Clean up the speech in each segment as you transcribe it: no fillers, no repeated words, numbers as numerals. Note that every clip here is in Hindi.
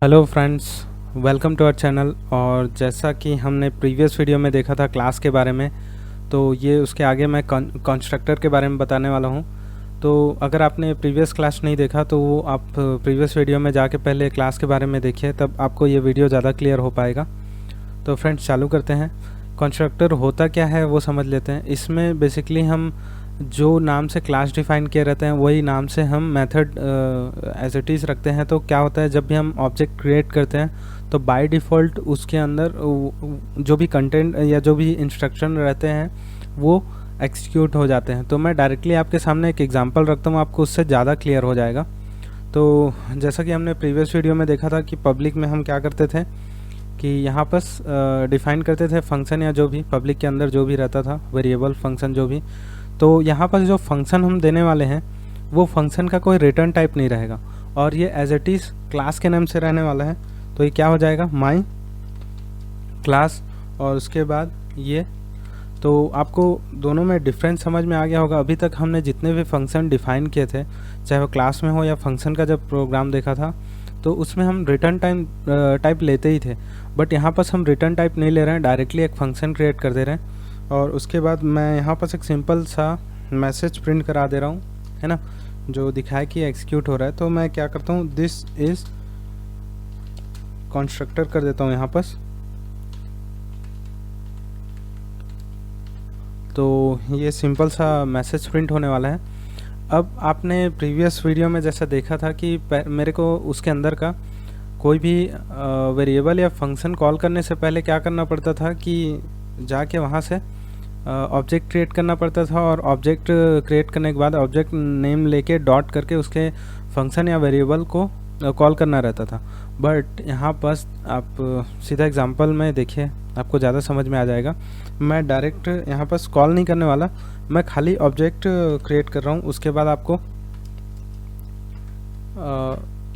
Hello friends, welcome to our channel. और जैसा कि हमने प्रीवियस वीडियो में देखा था क्लास के बारे में, तो ये उसके आगे मैं कंस्ट्रक्टर के बारे में बताने वाला हूँ। तो अगर आपने प्रीवियस क्लास नहीं देखा तो वो आप प्रीवियस वीडियो में जाके पहले क्लास के बारे में देखिए, तब आपको ये वीडियो ज़्यादा क्लियर हो पाएगा। तो फ्रेंड्स चालू करते हैं। कंस्ट्रक्टर होता क्या है वो समझ लेते हैं। इसमें बेसिकली हम जो नाम से क्लास डिफाइन किए रहते हैं वही नाम से हम मेथड एज इट इज़ रखते हैं। तो क्या होता है, जब भी हम ऑब्जेक्ट क्रिएट करते हैं तो बाय डिफ़ॉल्ट उसके अंदर जो भी कंटेंट या जो भी इंस्ट्रक्शन रहते हैं वो एक्सिक्यूट हो जाते हैं। तो मैं डायरेक्टली आपके सामने एक एग्जांपल रखता हूँ, आपको उससे ज़्यादा क्लियर हो जाएगा। तो जैसा कि हमने प्रीवियस वीडियो में देखा था कि पब्लिक में हम क्या करते थे कि यहाँ पर डिफ़ाइन करते थे फंक्शन, या जो भी पब्लिक के अंदर जो भी रहता था वेरिएबल फंक्शन जो भी। तो यहाँ पर जो फंक्शन हम देने वाले हैं वो फंक्शन का कोई रिटर्न टाइप नहीं रहेगा, और ये एज इट इज़ क्लास के नाम से रहने वाला है। तो ये क्या हो जाएगा, माई क्लास, और उसके बाद ये। तो आपको दोनों में डिफरेंस समझ में आ गया होगा। अभी तक हमने जितने भी फंक्शन डिफ़ाइन किए थे, चाहे वो क्लास में हो या फंक्शन का जब प्रोग्राम देखा था, तो उसमें हम रिटर्न टाइप लेते ही थे। बट यहाँ पर हम रिटर्न टाइप नहीं ले रहे हैं, डायरेक्टली एक फंक्शन क्रिएट कर दे रहे हैं। और उसके बाद मैं यहाँ पर एक सिंपल सा मैसेज प्रिंट करा दे रहा हूँ, है ना, जो दिखाए कि एग्जीक्यूट हो रहा है। तो मैं क्या करता हूँ, दिस इज़ कंस्ट्रक्टर कर देता हूँ यहाँ पर। तो ये सिंपल सा मैसेज प्रिंट होने वाला है। अब आपने प्रीवियस वीडियो में जैसा देखा था कि मेरे को उसके अंदर का कोई भी वेरिएबल या फंक्शन कॉल करने से पहले क्या करना पड़ता था कि जाके वहाँ से ऑब्जेक्ट क्रिएट करना पड़ता था, और ऑब्जेक्ट क्रिएट करने के बाद ऑब्जेक्ट नेम लेके डॉट करके उसके फंक्शन या वेरिएबल को कॉल करना रहता था। बट यहाँ बस आप सीधा एग्जांपल में देखिए, आपको ज़्यादा समझ में आ जाएगा। मैं डायरेक्ट यहाँ पर कॉल नहीं करने वाला, मैं खाली ऑब्जेक्ट क्रिएट कर रहा हूँ। उसके बाद आपको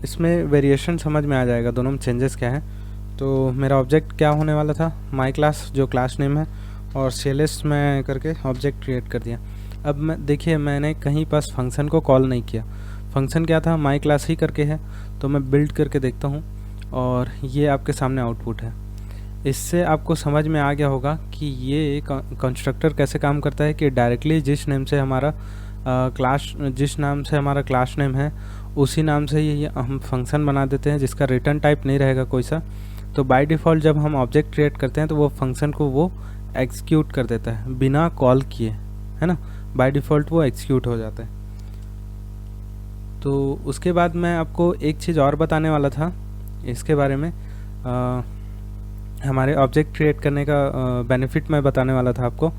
इसमें वेरिएशन समझ में आ जाएगा, दोनों में चेंजेस क्या है। तो मेरा ऑब्जेक्ट क्या होने वाला था, माई क्लास जो क्लास नेम है, और CLS में करके ऑब्जेक्ट क्रिएट कर दिया। अब मैं देखिए, मैंने कहीं पास फंक्शन को कॉल नहीं किया। फंक्शन क्या था, माई क्लास ही करके है। तो मैं बिल्ड करके देखता हूँ, और ये आपके सामने आउटपुट है। इससे आपको समझ में आ गया होगा कि ये कंस्ट्रक्टर कैसे काम करता है, कि डायरेक्टली जिस नाम से हमारा क्लास नेम है उसी नाम से ही हम फंक्शन बना देते हैं, जिसका रिटर्न टाइप नहीं रहेगा कोई सा। तो बाय डिफ़ॉल्ट जब हम ऑब्जेक्ट क्रिएट करते हैं तो वो फंक्शन को वो एग्जीक्यूट कर देता है बिना कॉल किए, है ना। बाय डिफ़ॉल्ट वो एग्जीक्यूट हो जाता है। तो उसके बाद मैं आपको एक चीज़ और बताने वाला था इसके बारे में। हमारे ऑब्जेक्ट क्रिएट करने का बेनिफिट मैं बताने वाला था आपको।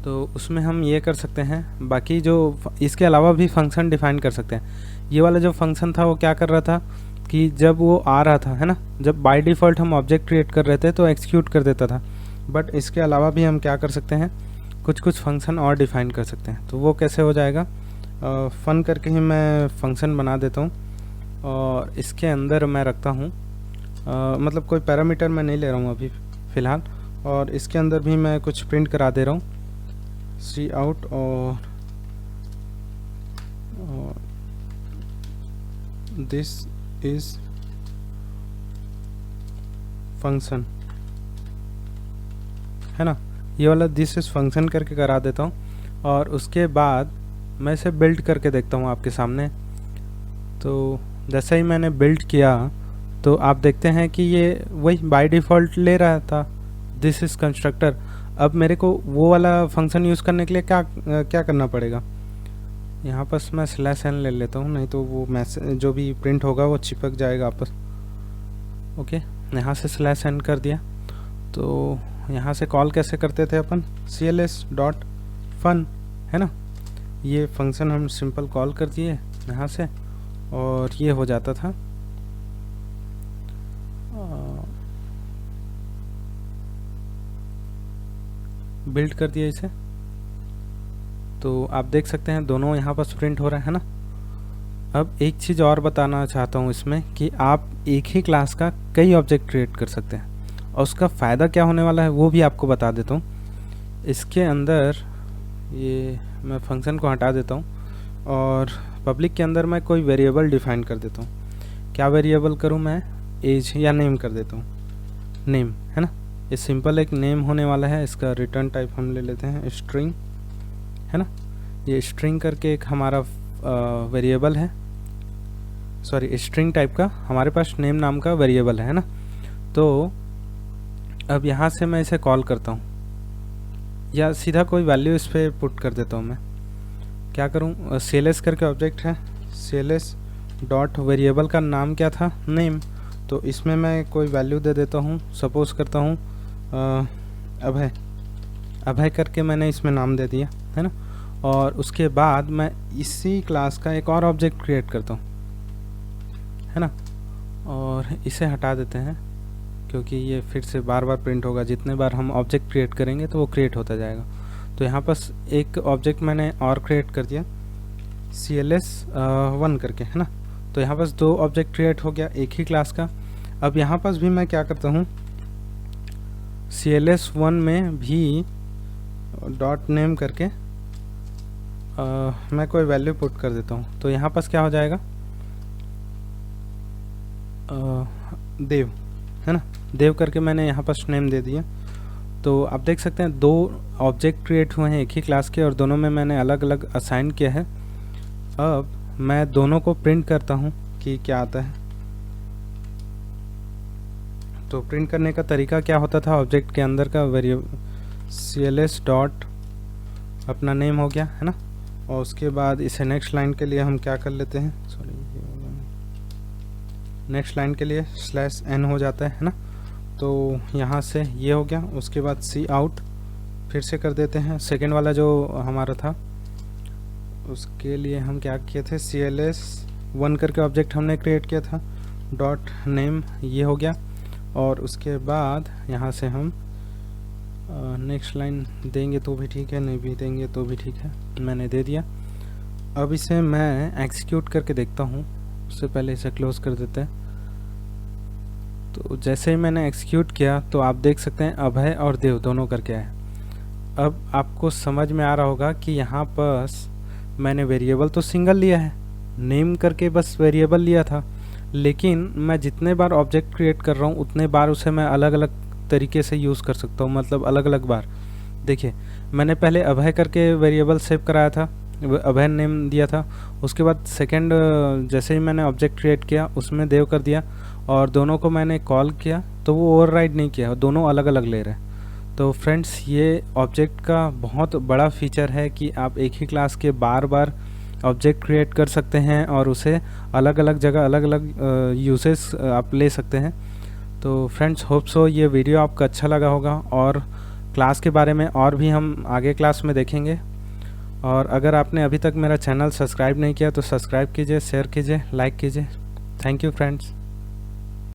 तो उसमें हम ये कर सकते हैं, बाकी जो इसके अलावा भी फंक्शन डिफ़ाइन कर सकते हैं। ये वाला जो फंक्शन था वो क्या कर रहा था कि जब वो आ रहा था, है ना, जब बाय डिफ़ॉल्ट हम ऑब्जेक्ट क्रिएट कर रहे थे तो एक्सिक्यूट कर देता था। बट इसके अलावा भी हम क्या कर सकते हैं, कुछ फंक्शन और डिफ़ाइन कर सकते हैं। तो वो कैसे हो जाएगा, फ़न करके ही मैं फंक्शन बना देता हूँ, और इसके अंदर मैं रखता हूँ मतलब कोई पैरामीटर मैं नहीं ले रहा हूँ अभी फ़िलहाल। और इसके अंदर भी मैं कुछ प्रिंट करा दे रहा हूँ, सी आउट, और दिस इज फंक्शन, है ना। ये वाला दिस इज फंक्शन करके करा देता हूँ, और उसके बाद मैं इसे बिल्ड करके देखता हूँ आपके सामने। तो जैसे ही मैंने बिल्ड किया तो आप देखते हैं कि ये वही बाय डिफ़ॉल्ट ले रहा था, दिस इज़ कंस्ट्रक्टर। अब मेरे को वो वाला फंक्शन यूज़ करने के लिए क्या करना पड़ेगा, यहाँ पर मैं /n ले लेता हूँ, नहीं तो वो मैसेज जो भी प्रिंट होगा वो चिपक जाएगा आपस। ओके, यहाँ से /n कर दिया। तो यहाँ से कॉल कैसे करते थे अपन, CLS.fun, है ना। ये फंक्शन हम सिंपल कॉल कर दिए यहाँ से, और ये हो जाता था। बिल्ड कर दिया इसे। तो आप देख सकते हैं दोनों यहाँ पर प्रिंट हो रहा है ना। अब एक चीज़ और बताना चाहता हूँ इसमें, कि आप एक ही क्लास का कई ऑब्जेक्ट क्रिएट कर सकते हैं, और उसका फ़ायदा क्या होने वाला है वो भी आपको बता देता हूँ। इसके अंदर ये मैं फंक्शन को हटा देता हूँ, और पब्लिक के अंदर मैं कोई वेरिएबल डिफ़ाइन कर देता हूँ। क्या वेरिएबल करूँ मैं, एज या नेम कर देता हूँ, नेम है ना। ये सिंपल एक नेम होने वाला है। इसका रिटर्न टाइप हम ले लेते हैं स्ट्रिंग, है ना। ये स्ट्रिंग करके एक हमारा वेरिएबल है, सॉरी स्ट्रिंग टाइप का हमारे पास नेम नाम का वेरिएबल है ना। तो अब यहाँ से मैं इसे कॉल करता हूँ या सीधा कोई वैल्यू इस पर पुट कर देता हूँ। मैं क्या करूँ, CLS करके ऑब्जेक्ट है, CLS डॉट वेरिएबल का नाम क्या था, नेम। तो इसमें मैं कोई वैल्यू दे देता हूँ, सपोज करता हूँ अभय करके मैंने इसमें नाम दे दिया, है ना। और उसके बाद मैं इसी क्लास का एक और ऑब्जेक्ट क्रिएट करता हूँ, है ना। और इसे हटा देते हैं क्योंकि ये फिर से बार बार प्रिंट होगा। जितने बार हम ऑब्जेक्ट क्रिएट करेंगे तो वो क्रिएट होता जाएगा। तो यहाँ पर एक ऑब्जेक्ट मैंने और क्रिएट कर दिया CLS 1 करके, है ना। तो यहाँ पास 2 ऑब्जेक्ट क्रिएट हो गया एक ही क्लास का। अब यहाँ पास भी मैं क्या करता हूँ, CLS 1 में भी डॉट नेम करके मैं कोई वैल्यू पुट कर देता हूँ। तो यहाँ पास क्या हो जाएगा, देव, है ना। देव करके मैंने यहाँ पास नेम दे दिया। तो आप देख सकते हैं 2 ऑब्जेक्ट क्रिएट हुए हैं एक ही क्लास के और दोनों में मैंने अलग अलग असाइन किया है। अब मैं दोनों को प्रिंट करता हूँ कि क्या आता है। तो प्रिंट करने का तरीका क्या होता था, ऑब्जेक्ट के अंदर का वेरिएबल CLS डॉट अपना नेम हो गया, है ना। और उसके बाद इसे नेक्स्ट लाइन के लिए हम क्या कर लेते हैं, सॉरी नेक्स्ट लाइन के लिए /n हो जाता है ना। तो यहाँ से ये हो गया। उसके बाद सी आउट फिर से कर देते हैं, सेकेंड वाला जो हमारा था उसके लिए हम क्या किए थे, CLS 1 करके ऑब्जेक्ट हमने क्रिएट किया था, डॉट नेम ये हो गया। और उसके बाद यहाँ से हम नेक्स्ट लाइन देंगे तो भी ठीक है, नहीं भी देंगे तो भी ठीक है, मैंने दे दिया। अब इसे मैं एग्जीक्यूट करके देखता हूँ, उससे पहले इसे क्लोज कर देते हैं। तो जैसे ही मैंने एग्जीक्यूट किया तो आप देख सकते हैं अभय और देव दोनों करके आए। अब आपको समझ में आ रहा होगा कि यहाँ पर मैंने वेरिएबल तो सिंगल लिया है, नेम करके बस वेरिएबल लिया था, लेकिन मैं जितने बार ऑब्जेक्ट क्रिएट कर रहा हूँ उतने बार उसे मैं अलग अलग तरीके से यूज़ कर सकता हूँ, मतलब अलग अलग बार। देखिए मैंने पहले अभय करके वेरिएबल सेव कराया था, अभय नेम दिया था। उसके बाद सेकंड जैसे ही मैंने ऑब्जेक्ट क्रिएट किया उसमें देव कर दिया और दोनों को मैंने कॉल किया तो वो ओवरराइड नहीं किया, दोनों अलग अलग ले रहे हैं। तो फ्रेंड्स ये ऑब्जेक्ट का बहुत बड़ा फीचर है कि आप एक ही क्लास के बार बार ऑब्जेक्ट क्रिएट कर सकते हैं और उसे अलग अलग जगह अलग अलग यूसेस आप ले सकते हैं। तो फ्रेंड्स होप सो ये वीडियो आपको अच्छा लगा होगा और क्लास के बारे में और भी हम आगे क्लास में देखेंगे। और अगर आपने अभी तक मेरा चैनल सब्सक्राइब नहीं किया तो सब्सक्राइब कीजिए, शेयर कीजिए, लाइक कीजिए। Thank you friends.